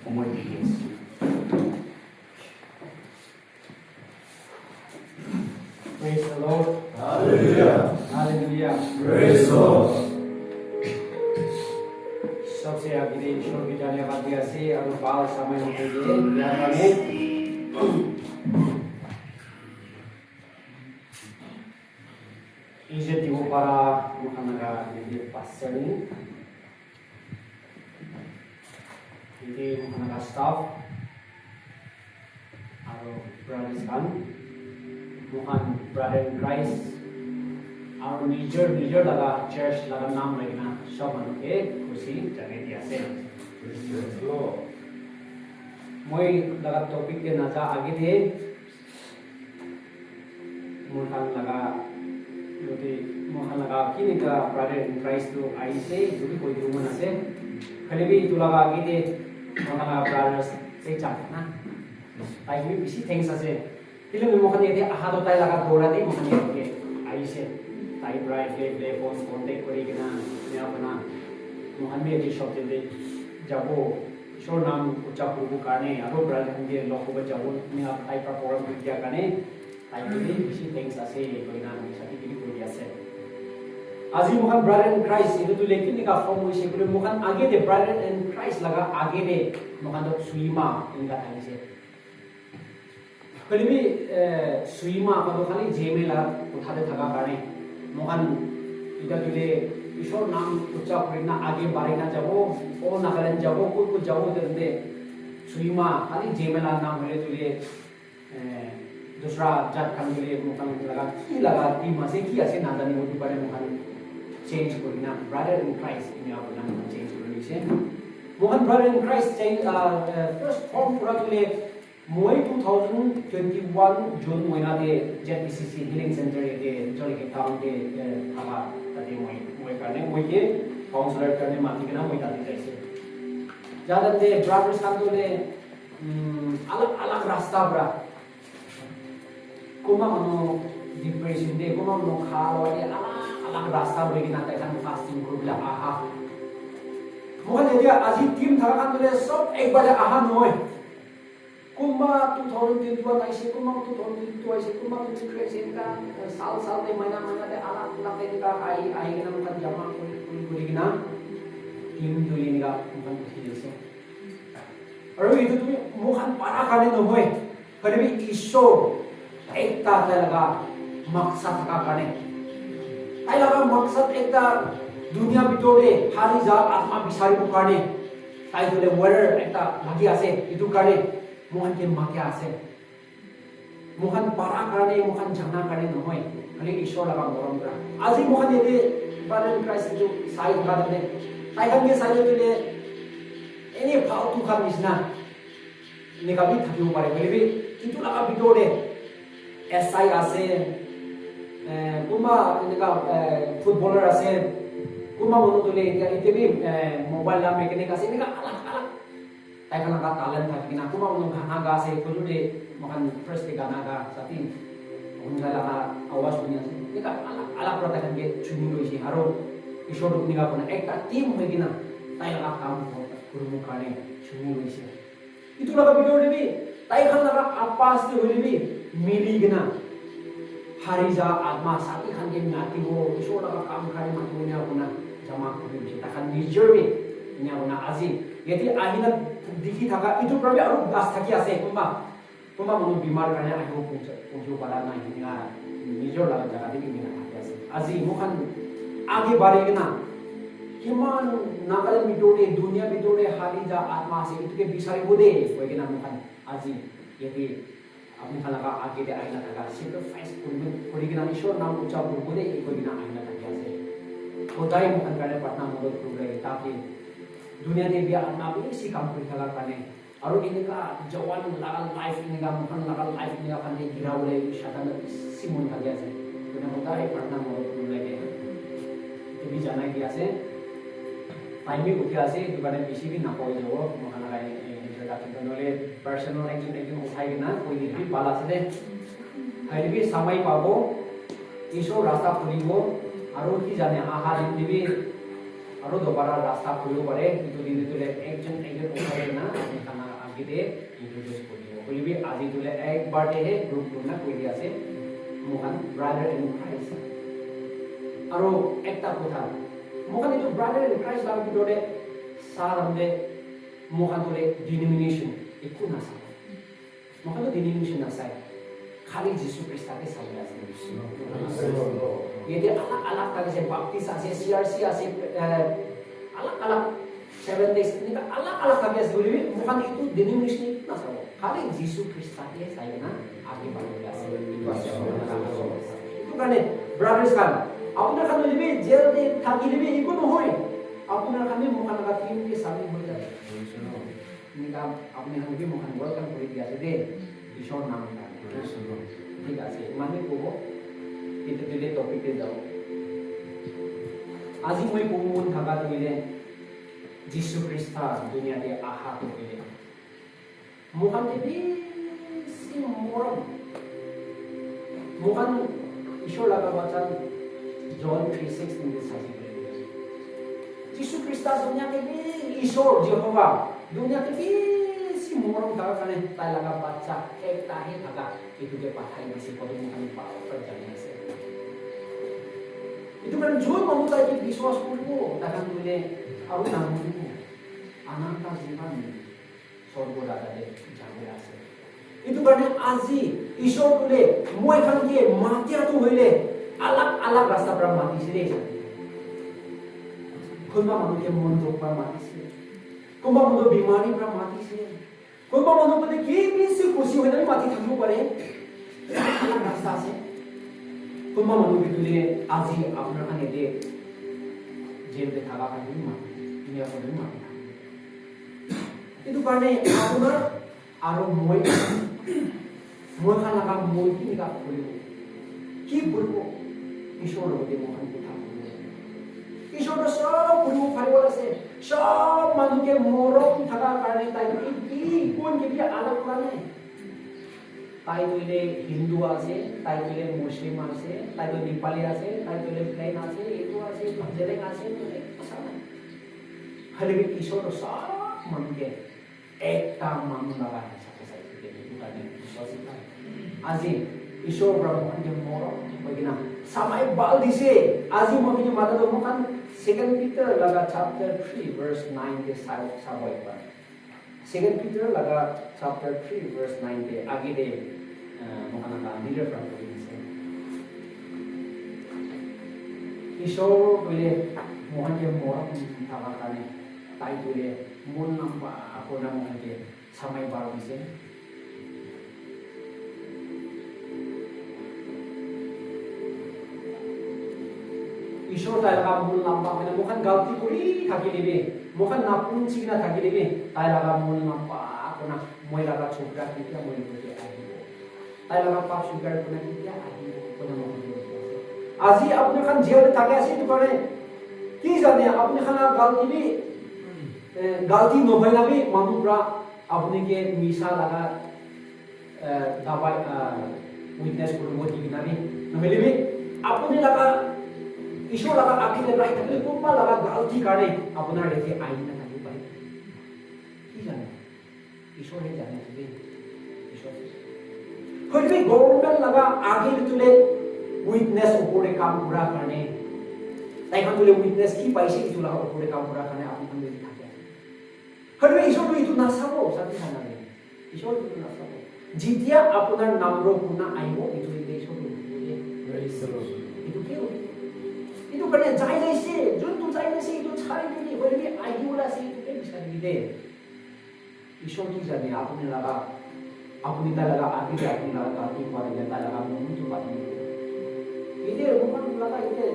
সময় দিয়ে আছোঁ। Praise the Lord. Hallelujah. Hallelujah. Praise God. सबसे आगे ईश्वर की धन्यवाद दिया से और बाल समय होते हुए यहाँ में इज़्ज़त वो para मुखनागा ये pastor ni ini मुखनागा staff और brothers kan मुखान brother in Christ और निजर लगा चर्च लगा नाम लेना सब मनु के खुशी जगह दिया से मैं लगा टॉपिक के नजा आगे थे मुखान लगा कि निका ब्रदर इन क्राइस्ट तो आई से जो भी कोई रूम ना से खाली भी तो लगा आगे थे मुखान लगा ब्रदर्स से चाहते ना आई भी इसी थिंग्स से फिल्म में मुखान ये थे आहा तो ताई लगा बोला थे मुखान ये आई से ताई ब्राइट ले फोन कांटेक्ट करेगी ना मैं अपना मुखान में ये शॉप दे जाबो शो नाम उच्चा पुरु करने आरो ब्रदर हम ये लोगों को जाबो मैं आप ताई पर फोरम किया करने ताई भी इसी थिंग्स से कोई ना मिसाली की कोई ऐसे आज ही मुखान ब्रदर इन क्राइस्ट ये तो लेकिन निका फॉर्म हुई से कोई मुखान आगे दे ब्रदर इन क्राइस्ट लगा आगे दे मुखान तो सुईमा इनका ताई से कभी भी सुईमा का तो खाली जेमे लगा उठाते थका करने मुखान इधर तुले ईश्वर नाम उच्चा प्रेरणा आगे बारीना जाबो ओ नगरन जाबो कुछ जाबो दे सुईमा खाली जेमे लगा नाम होले तुले दूसरा जात खान के लिए मुखान लगा ती मसे की ऐसे ना जाने वो बारे मुखान चेंज करना ब्रदर इन क्राइस्ट इन आप नाम चेंज करने से मुखान brother in Christ change first form पूरा तुले मोई 2021 जून महीना दे जेपीसीसी हीलिंग सेंटर के जोड़ी के टाउन के हवा तभी मोई करने मोई के काउंसलर करने माफी के ना मोई ताती जैसे ज़्यादा दे ब्रदर्स काम तो ले अलग अलग रास्ता बरा कुमा मनो डिप्रेशन दे कुमा मनो खाल वाले अलग अलग रास्ता बरे की नाते kan fasting group la aha मुझे देखिए आज ही टीम था kan तो ले सब एक बार aha नोए कुमा 2021 ऐसे कुमा 2022 ऐसे कुमा 2023 ऐसे का साल दे महीना दे अलग अलग दे का आई के नाम का जमा कोई की ना टीम तो ये निका मुझे ठीक है और ये तो तुम्हें मुखान पारा करने न होए पर भी ईश्वर एकता लगा मकसद का करने आई लगा मकसद एकता दुनिया बितोरे हारी जा आत्मा बिसारी को करने आई तो ले वर्डर एकता लगी आसे इतु करने मुखान के माके आसे मुखान पारा करने मुखान जगना करने न होए खाली ईश्वर लगा मरम करा आज ही मुखान ये ब्रदर क्राइस्ट जो साइड का दे ताई हम के साइड तो ले एनी फालतू का मिसना निकाली थकी ऊपर है भी इतु लगा बितोरे SI আছে কুমা এনেকা ফুটবলার আছে কুমা মনো তুলে ইতেবি মোবাইল নাম মেকানিক আছে এনেকা আলাদা আলাদা তাইখানা কা ট্যালেন্ট থাকে না কুমা মনো গানা গা আছে কুলুদে মহান ফার্স্ট গানা গা সাথী উনলা লাগা আওয়াজ শুনি আছে এনেকা আলাদা আলাদা প্রতাখান কে চুনি লইছি আরো ঈশ্বর নিগা কোন একটা টিম হই কিনা তাই লাগা কাম করমু কানে চুনি লইছে ইতু লাগা ভিডিও দেবি তাইখান লাগা আপাস তে হইবি मिली गना हरिजा आत्मा साथी खान के नाती वो ईश्वर लगा काम करे माती वो अपना जमा कर दे ताकन निजर में ने अपना आजी यदि आहिना दिखी थाका इतु प्रबे और गास थाकी आसे कुमा मनो बीमार करने आयो पुंजो बाला ना हिना निजर लगा जगह दे बिना आसे आजी मुखान आगे बारे गना किमान नागल मिटोरे दुनिया मिटोरे हरिजा आत्मा से इतु के बिसारी बोदे होय गना मुखान आजी यदि अपने खाना आगे दे आईना था सैक्रिफाइस कोई की ना ईश्वर नाम उच्चा बोले कोई की ना आईना था कैसे खुदाई मुखन करने पटना मदद कर रहे ताकि दुनिया दे भी अपना भी इसी काम को खला करने और इनका जवान लगा लाइफ इनका मुखन लगा लाइफ इनका खाने गिरा बोले शतन सिमोन था कैसे तो खुदाई पटना मदद कर रहे तो भी जाना किया से टाइम भी उठिया से दुकाने पीसी भी ना कोई जो मुखन लगा नले पर्सनल एक्शन उठाई ना कोई भी बाला से हाई भी समय पाबो ईश्वर रास्ता खुलिबो आरो की जाने आहार दिबी आरो दोबारा रास्ता खुलिबो पारे तो दिन तुले एक्शन उठाई আগিতে ইন্ট্রোডিউস কৰি দিব বলিবি আজি তোলে একবাৰতেহে গ্ৰুপ না কৰি আছে মোখান ব্ৰাদাৰ ইন ক্ৰাইষ্ট আৰু একটা কথা মোখান এইটো ব্ৰাদাৰ ইন ক্ৰাইষ্ট লাগ ভিতৰতে সাৰ আমদে মোখান তোলে ডিনোমিনেশ্যন একো নাচায় মোখান ডিনোমিনেশ্যন নাচায় খালি যীশু খ্ৰীষ্টকে চাই আছে ये अलग अलग तरह से बाप्टिस्ट आसे सीआरसी आसे अलग अलग 7 days ini अलग अलग तरह से बोली bukan itu denomination itu ना सब खाली यीशु ख्रिस्ट के saya ना आगे बढ़ गया itu aja itu kan brothers kan আপনার kan lebih jail de thaki lebih ikut hoy আপনার kan bukan agak tim ke saling हो जाए ini kan আপনি kan lebih bukan welcome করে দিয়া আছে দে ঈশ্বর নাম টা ঠিক আছে মানে কব itu dulu topiknya jauh. Aji moi kumun thaga tuile Yesus Kristus dunia dia aha tuile. Mukan ini si moram. Mukan Ishor laga baca John 3:16 di saji. Yesus Kristus dunia ini Ishor Jehovah. Dunia ini si moram thaga kane tai laga baca ek tahi thaga itu dia pathai di si kodu mukan pau terjadi. itu kan jual mahu lagi biswas pulpo takkan boleh aku namun anak jiban sorgo dada de jabe ase itu kan aji ishor boleh moi kan dia mati atu hoile alak rasta pra mati sire kumba manu ke mondok pra mati sire kumba manu bimari pra mati sire kumba manu pade ki bisi khushi hoile mati thamu pare alak rasta ase kumba manu bitule aji apnar kan ede jail te thaga kan ma ini apa ma itu karena apnar aro moi kan laga moi ki ka bolbo ishor hote mohan kotha ishor sob bolbo phari আছে সব মানুষকে মরম থাকার কারণে তাই কি কোন কি আলাদা করা নাই তাই বলে হিন্দু আছে তাই বলে মুসলিম আছে তাই বলে নেপালি আছে তাই বলে প্লেন আছে এটো আছে জেলেং আছে কথা নাই খালি ঈশ্বর সব মানুষকে একটা মানুষ লাগা সাথে সাথে itu kan বিশ্বাস আজি ঈশ্বর ব্রহ্মাণ্ড যে মরম বগিনা samai bal dise আজি মহিন মাতা তো মখান সেকেন্ড পিটার লাগা chapter 3 verse 9 K साबोय per Second Peter laga chapter 3 verse 9 de agi de mokana ka leader from province. Ishor bole mohan ke mora thava kane tai bole mon namba akona mohan ke samai bar dise. Ishor tai laga mon namba kane mohan galti kori thaki lebe mohan napun china thaki lebe tai laga mon namba akona moi laga chokra kita moi bote ahi tai laga pap sugar kona kita ahi kona mohan আজি আপনি খান জিয়াতে থাকে আছে তো করে কি জানে আপনি খানা গালতি নবাইনাবি মানুষরা আপনি কে মিশা লাগা দাবাই উইটনেস করব দিবিনাবি নবেলিবি আপনি লাগা ঈশ্বর লাগা আখিলে রাইট থাকলে কোপা লাগা গালতি কারে আপনার রেখে আইন না থাকি পারে কি জানে ঈশ্বর হে জানে তুমি ঈশ্বর হইবে গভর্নমেন্ট লাগা আগে তুলে witness upore काम पूरा करने ताई हम तुले witness की पैसे की तुला upore काम पूरा करने आप हम देख থাকে হরবে ঈশ্বর তো ইতু না সাবো সাথে জানা নেই ঈশ্বর তো না সাবো জিতিয়া আপনার নামর গুণা আইব ইতু দেই ঈশ্বর বলে ইতু কি ইতু করে যাই যাইছে যুন তু যাই যাইছে ইতু ছাড়ি দিলি হইবে আইবলা সে ইতু কে বিচার দিবে ঈশ্বর কি জানে আপনি লাগা আপনি তা লাগা আগে আপনি লাগা কাটি করে তা লাগা মন তো বাতি इधर बुकन लगा इधर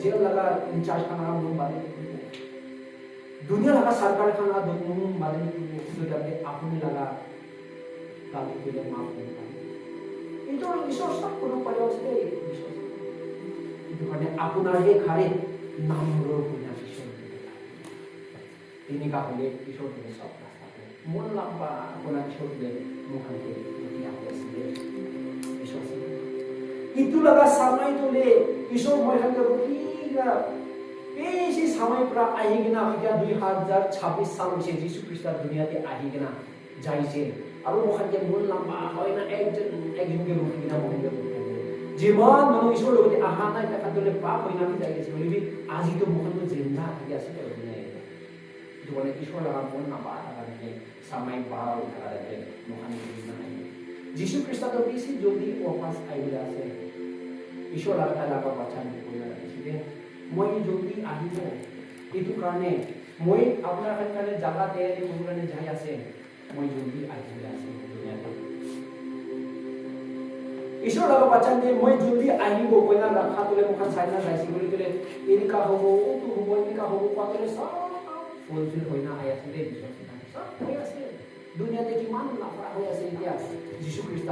जेल लगा इंचार्ज खाना मुन बाले दुनिया लगा सरकार खाना मुन बाले तो जब आपने लगा काली के लिए माफ करना इतो ईश्वर सब को पड़ो से ईश्वर इतो करने अपना हे खारे नाम रो पुण्य ईश्वर ini का होले ईश्वर के सब रास्ता पे मन लंबा अपना ईश्वर दे मुखन के दिया से ईश्वर से itu laga samai tole isor moi kan ko kiga বেশি সময় পুরা আহিগিনা কিয়া 2026 সাল হইছে যীশু খ্রিস্ট দুনিয়াতে আহিগিনা যাইছে আৰু মহাজে মূল লম্বা হয় না একজনকে রুকিনা মহিলা জীবন মানুষ ঈশ্বর লগতে আহা নাই টাকা দলে পাপ হই না যাইছে বলিবি আজি তো মহান জিন্দা থাকি আছে মানে দুবলে ঈশ্বর লাগা মন না বা লাগে সময় বাড়াও লাগে মহান জিন্দা নাই যীশু খ্রিস্ট তো বেশি জলদি ওয়াপাস আইলা আছে ঈশ্বর লাগা বাঁচান কইলা আছে মই জলদি আহিব এইটো কাৰণে মই আপোনাৰ কাৰণে জাগা তৈয়াৰী কৰিবলৈ যাই আছে মই জলদি আহিবলৈ আছে দুনিয়াতে ঈশ্বৰ লগা বাচ্চান দে মই জলদি আহিব কইনা ৰাখা তোলে মুখান চাইনা যাইছি বুলি ক'লে এনেকা হ'ব ওটো হ'ব এনেকা হ'ব কোৱালে সব ফুলফিল হৈ না আই আছে দে সব হৈ আছে দুনিয়াতে কিমান লাফৰা হৈ আছে এতিয়া যীশু খ্ৰীষ্ট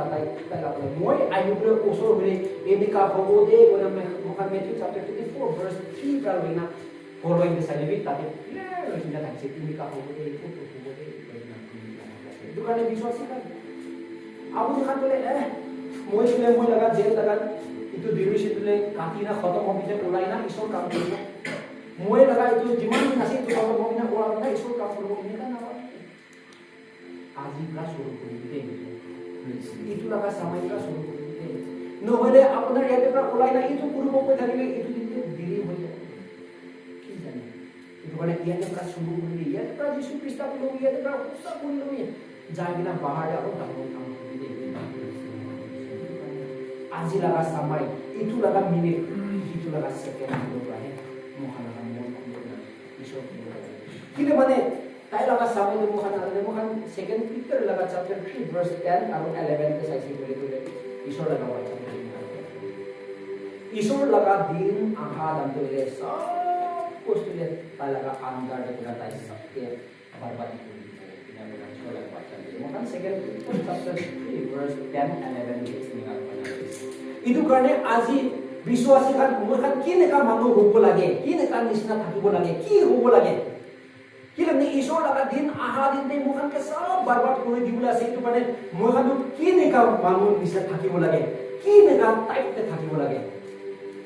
তাই লাগে মই আহিবলৈ ওচৰ হ'লে এনেকা হ'ব দে কইনা মুখান মেথিউ চাপ্টাৰ 24 ভাৰ্ছ 3 পৰা লৈ না Kalau yang bisa lebih tapi ya sudah tak sih ini kau boleh itu itu kan yang visualisasikan. Aku kan boleh mau laga jail laga itu diri situ le kaki na khotom hobi je ulai na isor kam karo. Mau laga itu jiman nasi itu khotom hobi na ulai na isor kam karo ini kan apa? Aji pra suruh kurite itu laga samai pra suruh kurite. No boleh aku na yate pra ulai na itu kuru mau dari itu diri hoja. Bukan dia yang keras sungguh beli, dia keras Yesus Kristus beli, dia keras usah beli. Jangan kita bahar dia orang tak mau beli. Ajilah sampai, itulah minit, itulah second itu bahaya. Mohon Allah Yesus. Kita mana? Tapi laga sampai itu mohon second Peter laga chapter 3 verse 10 atau 11 ke saya boleh. Yesus laga baca. Yesus laga din ahad dan tulis. Kustulia talaga anggar de kata sakya barbadi kuli pinabulan sekolah baca. Mohon second chapter 3 verse 10 and 11 tinggal pada. Itu karena aji visuasikan mohon kini ka manu hubo lagi, kini ka nisna thakibo lagi, ki hubo lagi. Kila ni isor laga din ahadin de mohon ke sab barbad kuli dibula se itu karena mohon kini ka manu nisna thakibo lagi, kini ka type te thakibo lagi.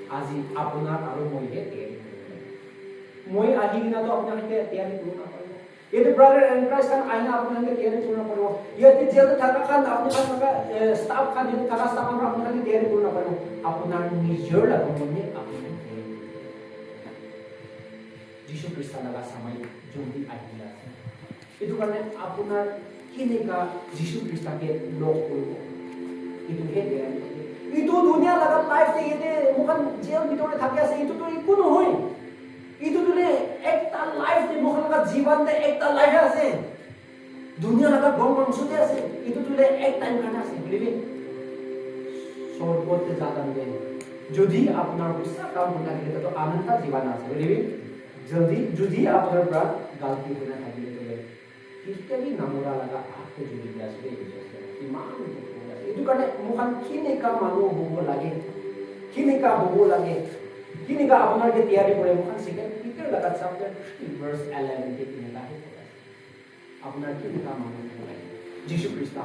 Aji apunar aru moige মই আহি কিনা তো আপোনালোকে তৈয়াৰী কৰিব নাপাৰিব এইটো brother and Christ খান আইনা আপোনালোকে তৈয়াৰী কৰিব নাপাৰিব ইয়াতে যেতে থাকা খান আপোনালোকে ষ্টাফ খান ইয়াতে থাকা ষ্টাফ আপোনালোকে তৈয়াৰী কৰিব নাপাৰিব আপোনাৰ নিজৰ লগতে আপুনি যীশু খ্ৰীষ্ট লগা সময় জলদি আহি আছে এইটো কাৰণে আপোনাৰ কেনেকা যীশু খ্ৰীষ্টকে লগ কৰিব এইটোহে তৈয়াৰী এইটো দুনিয়া লগা লাইফ ইয়াতে মুখান জেল ভিতৰতে থাকি আছে এইটোতো একো নহয় itu tu le ekta life ni mohon laga jiwan de ekta life ase dunia laga bong maksud ase itu tu le ek time kana ase believe short bote jada de jodi apnar gussa kam hona gele to ananta jiwan ase believe jodi apnar brat galti hona thakile to le kiske bhi namora laga aapko jodi ase iman itu karena mohon kini ka manu hobo lage Kini ka apnar ke tiyari pore mukhan second Peter laga chapter 3 verse 11 ke kini ka apnar kini ka manu Jesus Christ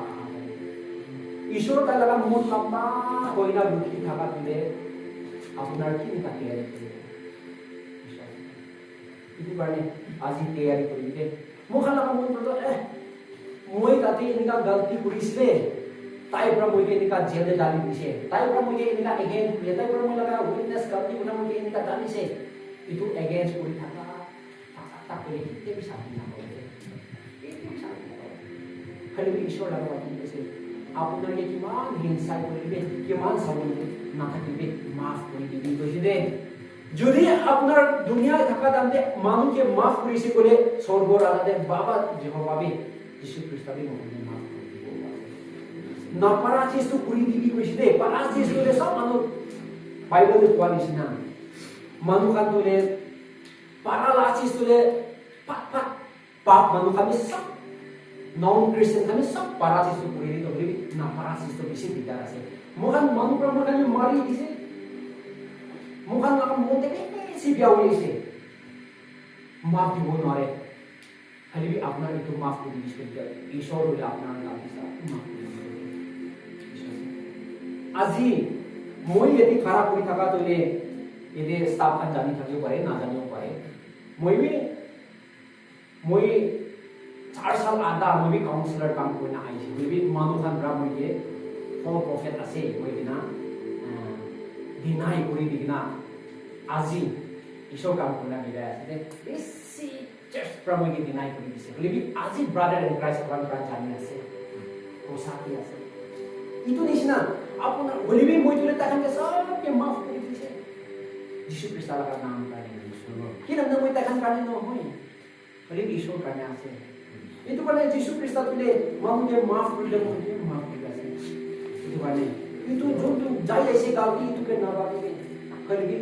Ishwar ka laga mon lamba hoina ruki thaka dile apnar kini ka tiyari pore itu karne aji tiyari pore de mukhan laga mon proto moi tate inika galti kurisle তাই পৰা মই কেনেকা জেলে ডালি দিছে তাই পৰা মই কেনেকা এগেইনষ্ট তাই পৰা মই লগা উইটনেছ কাটি কোনা মই কেনেকা ডালিছে ইটো এগেইনষ্ট কৰি থাকা তাক কৰি কিতে বিচাৰি নাপায় এইটো বিচাৰি নাপায় খালি ঈশ্বৰ লগা দিছে আপোনাৰ কিমান হিংসা কৰিবে কিমান চাবলৈ নাথাকিবে মাফ কৰি দিবি কৈছে দে যদি আপোনাৰ দুনিয়াত থকা দামতে মানুহকে মাফ কৰিছে ক'লে স্বৰ্গৰ আদাতে বাবা যেহবাবে যীশু খ্ৰীষ্টই মোক মাফ na para chesto kuri dibi koiside para chesto le sab manu bible le kwani sina manu kan to le para la chesto le pap manu kami sab non christian kami sab para chesto kuri to beli na para chesto bisi bicara se mohan manu pra mohan mari dise mohan la monte si biawi se maaf dibo nare khali bi apnar itu maaf kuri dise ishor le apnar na bisa maaf আজি মই এটি খারাপ কৰি থাকা তলে এদে staff খান জানি থাকিব পাৰে না জানিব পাৰে মই 4 साल आधा मैं भी काउंसलर काम करना आई थी मैं भी मानो खान ब्रा मुझे फॉल प्रॉफिट असे मैं बिना डिनाई करी बिना आजी ईश्वर काम करना बिना ऐसे इसी चर्च ब्रा मुझे डिनाई करी दिसे लेकिन आजी ब्रदर इन क्राइस्ट वन ब्रा जाने असे वो साथी असे itu di sana apa nak boleh भी मैं तुले ताकन के सब के माफ करी दिसे यीशु क्रिस्ट का नाम करने kita nak मैं ताकन करने no होई boleh ईश्वर करने असे itu kan Yesus Kristus tule mau dia maaf boleh maaf dikasih itu kan itu जो जाय ऐसे गलती itu के ना बात के कभी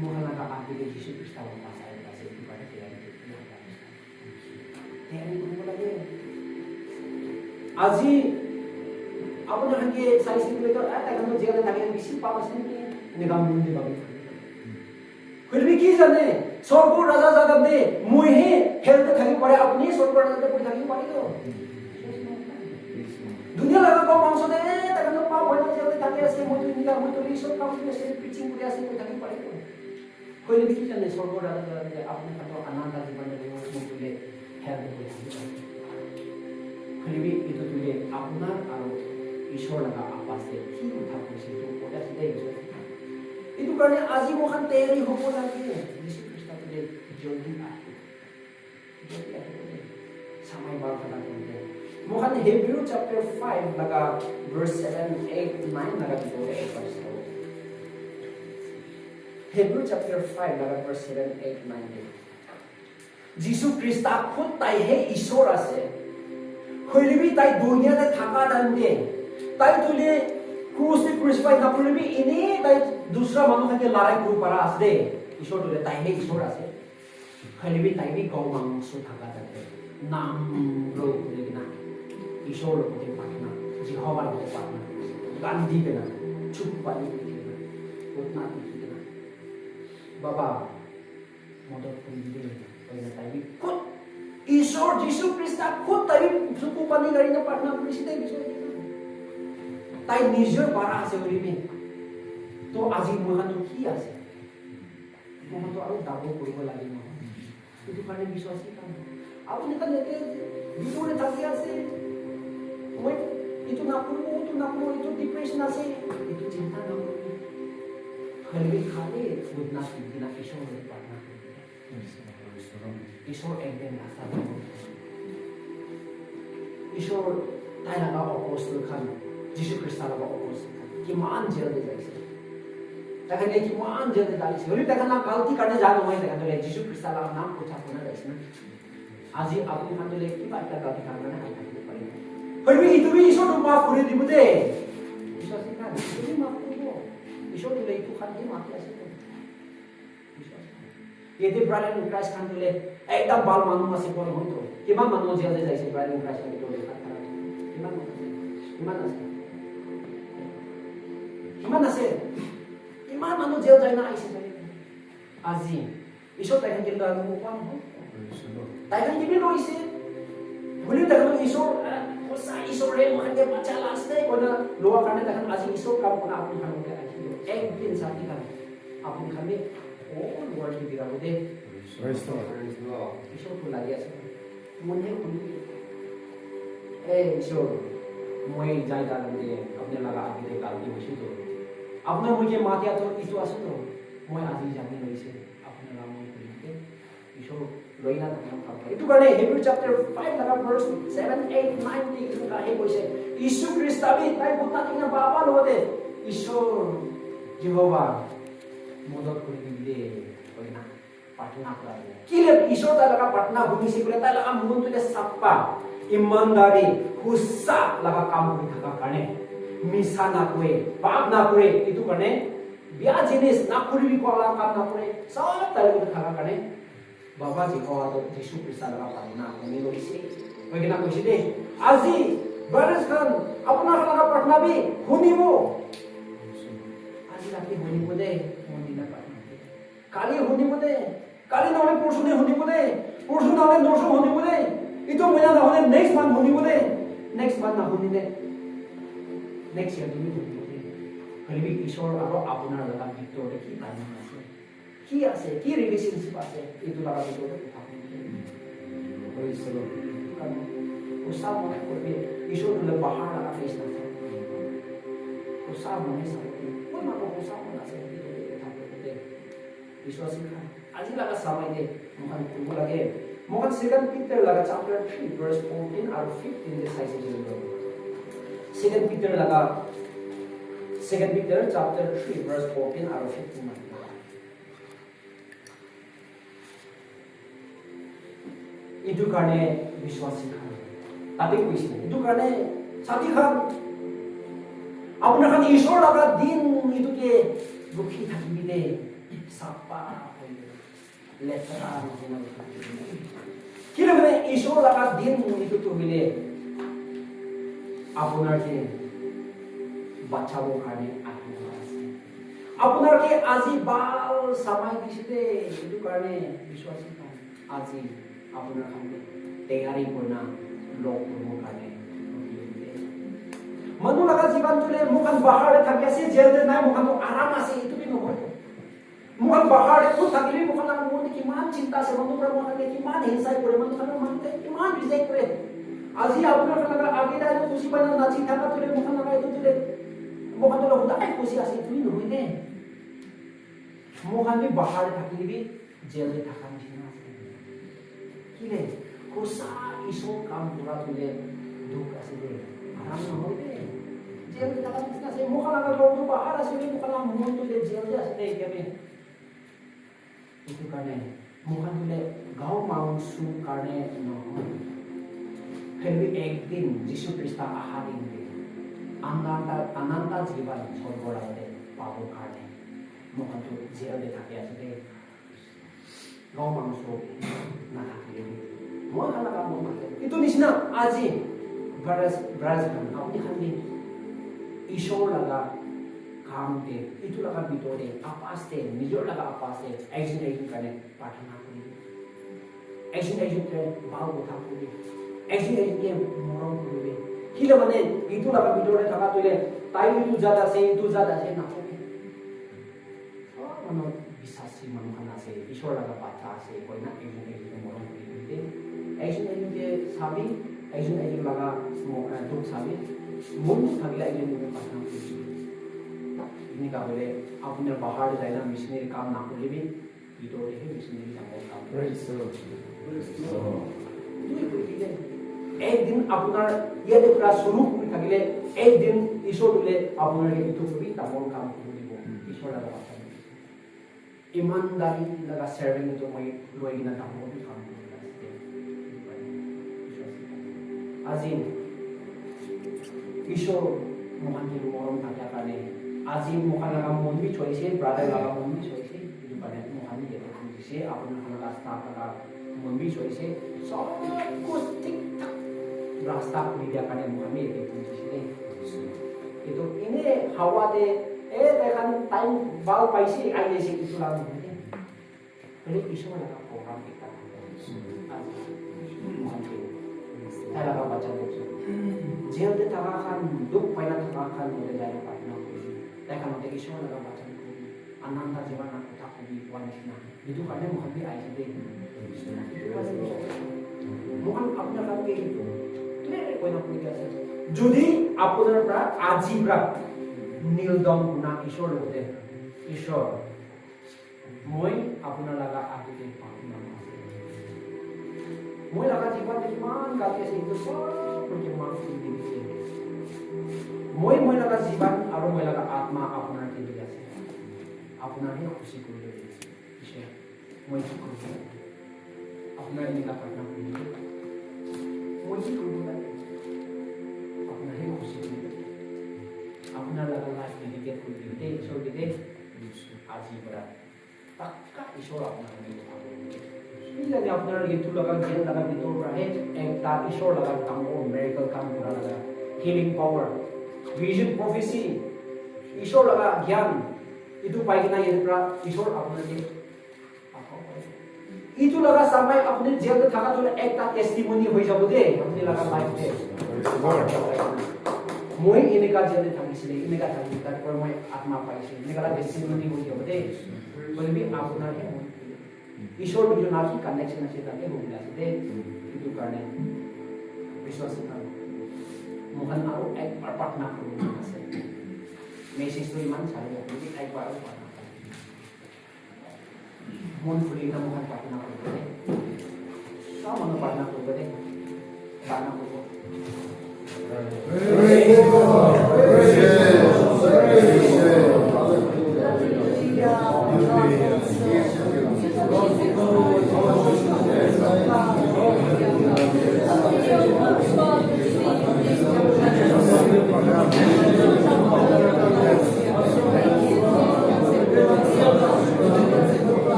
मोहला का आदमी के यीशु क्रिस्ट का पास आए ऐसे itu kan तेरी बोल लगे আজি আপনার के सारी सिंपल तो आता kan जेल लगे बेसी पावस नहीं निगम मुंडी बाबी फिर भी की जाने स्वर्ग राजा जागब दे मुहे हेल्थ थकी पड़े अपनी स्वर्ग राजा दे कोई थकी पड़ी तो दुनिया लगा को मांस दे तकन पा बना चलते थके ऐसे मोटू निका मोटू ईश्वर का उसमें से पिचिंग पूरी ऐसे कोई थकी पड़ी तो कोई भी की जाने स्वर्ग राजा जागब दे अपने का तो आनंद जीवन में मोटू ले हेल्थ कोई फिर भी itu तुले अपना और ईश्वर लगा आपस से की उठा से तो कोटा से दे itu karena aji mohan teri hopo lagi Yesus Kristus tadi jodi samai bangsa lagi mohan Hebrew chapter 5 laga verse 7 8 9 laga itu verse Hebrew chapter 5 laga verse 7 8 9 Yesus Kristus khud tai he ईश्वर আছে হইলিবি তাই দুনিয়াতে থাকা দান্দে তাই তুলে क्रूस पे crucify ना पुले भी इन्हें ताई दूसरा मानो के लड़ाई ग्रुप पर आस दे ईश्वर तुले ताई है ईश्वर आसे खाली भी ताई भी गौ मांसो थका जाते नाम लो लेकिन ईश्वर लोग के पाठना जिहावा लोग के पाठना गांधी के ना चुप वाली के ना उतना के ना बाबा मदद कर दे और ताई भी खुद ईश्वर यीशु क्रिस्ट खुद ताई सुकु पानी गाड़ी ना पाठना पुलिस दे ईश्वर তাই নিজৰ বাৰা আছে কৰিবি তো আজি মহাটো কি আছে মহাটো আৰু ডাবল কৰিব লাগিব এইটো কাৰণে বিশ্বাসী কাম আপুনি তাতে ভিতৰে থাকি আছে মই এইটো নাপৰো এইটো ডিপ্ৰেছন আছে এইটো চিন্তা নকৰিবি খালি বুদ্ধনা দিনা ঈশ্বৰৰ প্ৰাৰ্থনা কৰিবি ঈশ্বৰ একদিন আশা কৰিব ঈশ্বৰ তাই লগা অপস্তল খান यीशु क्रिस्ट का ऑपोस किमान जेल दे जाइसे तखन के किमान जेल दे जाइसे होली तखन ना गलती करने जानो होय तखन तो यीशु क्रिस्ट का नाम पूछा कोना जाइसे ना आज आपन खान तो ले की बात का गलती करना है पड़े होय भी इतु भी ईश्वर तो माफ करे दिबुते ईश्वर से का भी माफ करो ईश्वर तो ले तू खान के माफ कैसे ये दे ब्रदर इन क्राइस्ट खान तो ले एकदम बाल मानो मसे कोन हो तो किमान मानो जेल दे जाइसे ब्रदर इन क्राइस्ट खान तो ले किमान Gimana sih? Gimana manu jail jail na aisi tadi? Azi, iso tayo hindi lang mo pang ho. Tayo hindi lo isi. Boleh tayo iso, kosa iso rin mo kanya pacalas na ko na luwa ka na tayo azi iso kamu na apun kami ka aji. Din sa atin kami. Apun kami, luar di bira mo de. Iso ko lagi asa. Mune ko ni. Iso. मैं जाय दाल दे अपने लगा आगे दे काल की वशी तो अपने मुझे मातिया तो इतो आसे तो मैं आजी जाने लई से अपने नाम में करके ईशो लोइना तक काम करे इतो करने हिब्रू चैप्टर 5 लगा वर्स 7 8 9 दी इतो का है कोसे यीशु ख्रिस्ट भी ताई बुता तिना बाबा लोदे ईश्वर यहोवा मदद कर दे लोइना प्रार्थना करे किले ईश्वर ता लगा प्रार्थना भूमि से करे ता लगा मुन तुले सप्पा ईमानदारी हुस्सा लगा काम करी थका करने मिसा ना कोई पाप ना करे इतु करने बिया जिनिस ना करी भी कोला काम ना करे सब तरह के थका करने बाबा जी को तो यीशु क्रिस्ट लगा प्रार्थना हमें लोग से कोई ना कुछ दे आजी ब्रदर्स खान अपना लगा प्रार्थना भी हुनी वो आजी राती हुनी को दे हुनी ना प्रार्थना काली हुनी को दे काली ना होने पुरुष ने हुनी को दे पुरुष ना होने दोषो हुनी को दे itu punya na hone next month honi bole next month na honi de next year dumi honi bole kali ईश्वर aro apunar laga victor de ki কি আছে কি রিলেশনশিপ আছে এইটো লাগা ভিতৰত আপুনি কৰিছিল কাৰণ উৎসাহ মনে কৰিবি ঈশ্বৰলৈ বাহাৰ লাগা ফেচ নাথাকে উৎসাহ মনে চাবি কোন মানুহ উৎসাহ মনে আছে থাকোঁতে বিশ্বাসী খান আজি লাগা সময় দে মহান কৰিব লাগে মহান 2 Peter লাগা chapter 3 verse 14 আৰু 15 দে চাইছে যেন 2 Peter লাগা 2 Peter chapter 3 verse 14 আৰু 15 মান এইটো কাৰণে বিশ্বাসী খান তাতে কৈছে এইটো কাৰণে সাথী খান আপোনাৰ খান ঈশ্বৰ লগা দিন ইটোকে দুখী থাকিবি দে সাপা লেতেৰা নহয় কি মানে ঈশ্বৰ লগা দিন ইটোটো হইলে আপোনাৰ কি বাচ্চাবোৰ কাৰণে আহিব আছে আপোনাৰ কি আজি বাল সময় দিছিলে এইটো কাৰণে বিশ্বাসী খান আজি আপোনাৰ খানে তৈয়াৰী কৰনা লগ কৰিবৰ কাৰণে মানুহ লগা জীৱন তুলে মুখান বাহাৰে থাকি আছে জেলতে নাই মুখান আৰাম আছে এইটো কি নহয় মুখান বাহাৰে তো থাকিলে মুখান মনতে কিমান চিন্তা আছে মানুহৰ মনতে কিমান হিংসাই কৰে মানুহৰ মনতে কিমান ৰিজেক্ট কৰে আজি আপোনাৰ লগা আগিদাই খুশি পানা নাচি থাকা তুলে মুখান লগা এইটো তুলে মুখান লগা সদায় খুশি আছে তুমি নহয় নে মুখান বাহাৰে থাকিবি জেলতে থাকা নিচিনা আছে কিলে কোসা ইসো কাম কৰা তুলে দুখ আছে দে আৰাম নহয় দে জেল থাকা নিচিনা আছে মুখা লগা লোকটো বাহাৰ আছে মুখা লগা মন তুলে জেল আছে দে একেবাৰে এইটো কাৰণে মুখা তুলে গাঁও মাংসু কাৰণে নহয় ফেৰবি একদিন যীশু খ্ৰীষ্ট আহা দিন দে আনন্দ জীৱন স্বৰ্গৰ আগতে পাব কাৰণে মুখাটো জেলতে থাকে আছে দে গাঁও মাংসু নাথাকিলে মই খানা কাম নকৰে এইটো নিচিনা আজি ব্ৰাজ আপুনি খালি ঈশ্বৰ লগা কাম দে এইটো লগা ভিতৰতে আপাছে নিজৰ লগা আপাছে একজন কাৰণে প্ৰাৰ্থনা কৰি একজনকে ভাল কথা কৰি একজনকে মৰম কৰিবি কিলে মানে এইটো লগা ভিতৰতে থকা তুলে তাই এইটো জাত আছে নাথাকে মনত বিশ্বাসী মানুহ আছে ঈশ্বৰ লগা বাচ্চা আছে কয় না একজনকে মৰম কৰি একজনকে চাবি একজন লগা দুখ চাবি মন থাকিলে একজনকে প্ৰাৰ্থনা কৰিবি এনেকুৱা হ'লে আপোনাৰ বাহাৰ যায় না মিছনেৰী কাম নকৰিবি ভিতৰতেহে মিছনেৰী কাম একদিন আপোনাৰ ইয়াতে পুৰা শুৰু কৰি থাকিলে একদিন ঈশ্বৰ বোলে আপোনাৰ এইটো কৰি ডাঙৰ কাম কৰি দিব ঈশ্বৰ লগা বাচ্চা ইমানদাৰী লগা চাৰ্ভেণ্টটো মই লৈ কিনে ডাঙৰ কাম কৰি আছে আজি ঈশ্বৰ মহানটি মৰম থকাৰ কাৰণে আজি মুখা লগা মন বি থৈছে ব্ৰাদাৰ লগা মন বি থৈছে এইটো কাৰণে মহানি যেনে খুজিছে আপোনাৰ ৰাস্তা লগা মন বি থৈছে চব ঠিক ঠাক ৰাস্তা কৰি দিয়াৰ কাৰণে মহানি এইটো খুজিছিলে এইটো এনে হাৱাতে দেখান টাইম ভাল পাইছে আহিছে কিছু লাভ নহয় মানে ঈশ্বৰ লগা প্ৰগ্ৰাম এটা তাই লগা বাচ্চা যেহেতু থাকা খান দুখ পাইলা থাকা খান মধ্যে যায় প্ৰাৰ্থনা কৰি দেখানোতে ঈশ্বৰ লগা বাচ্চা আনন্দ জীৱন কথা কবি পোৱা নিচিনা যিটো কাৰণে মহাবি আহিছে দেই মহান আপোনাৰ কাম কি কৈ নকৰি আছে যদি আপোনাৰ পৰা আজি পৰা নীলদম গুণা ঈশ্বৰ লগতে ঈশ্বৰ মই আপোনাৰ লগা আগতে প্ৰাৰ্থনা আছে মই লগা জীৱন কিমান গালি আছে কিন্তু সব মাফ কৰি দিছে মই লগা জীৱন আৰু মই লগা আত্মা আপোনাৰ দি আছে আপোনাৰহে খুশি কৰি দিছে মই কি কৰিব লাগে আপোনাৰ এনেকুৱা প্ৰাৰ্থনা কৰি মই কি কৰিব লাগে আপোনাৰহে খুশি কৰি আপোনাৰ লগা লাইফ ডেডিকেট কৰি দিতে ঈশ্বৰ দিতে আজি পৰা পাক্কা ঈশ্বৰ আপোনাৰ জানি আপোনাৰ এইটো লগা জেল লগা ভিতৰ পৰাহে একটা ঈশ্বৰ লগা ডাঙৰ মেৰিকেল কাম কৰা লগা হিলিং পাৱাৰ ভিজন প্ৰফেচি ঈশ্বৰ লগা জ্ঞান এইটো পাই কিনা ইয়াৰ পৰা ঈশ্বৰ আপোনাৰ এইটো লগা সময় আপুনি জেলত থকাটো একটা টেষ্টিমনি হৈ যাব দেই আপুনি লগা লাইফতে মই এনেকা যেনে থাকিছিলে এনেকা থাকি তাৰপৰা মই আত্মা পাইছোঁ এনেকা টেষ্টিমনি হৈ যাব দেই বলিবি আপোনাৰহে মই ঈশ্বৰৰ যিটো নাকি কানেকশ্যন আছে তাতে সুবিধা আছে দেই সেইটো কাৰণে বিশ্বাস কৰোঁ মোহন আৰু একবাৰ প্ৰাৰ্থনা কৰিব আছে মেছেজটো ইমান চালি আপুনি একবাৰ প্ৰাৰ্থনা মন খুলি না মোহন প্ৰাৰ্থনা কৰিব দেই সব মানুহ প্ৰাৰ্থনা কৰিব দেই প্ৰাৰ্থনা কৰিব Praise God. Praise God.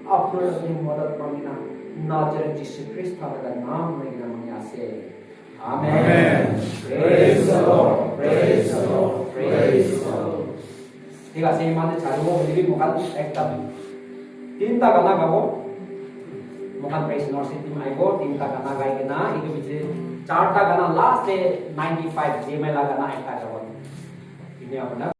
आपको अपनी मदद मांगना नाजरेथ यीशु ख्रिस्ट का नाम में मांगना से आमेन Praise the Lord. Praise the Lord. Praise the Lord. ठीक है सही माने चालू हो भी मुकान एक तब तीन ता गाना गाओ मुकान प्रेस यूनिवर्सिटी में आएगो तीन ता गाना गाएंगे ना इधर पीछे चार ता गाना लास्ट से 95 जे में गाना एक ता गाओ ini apa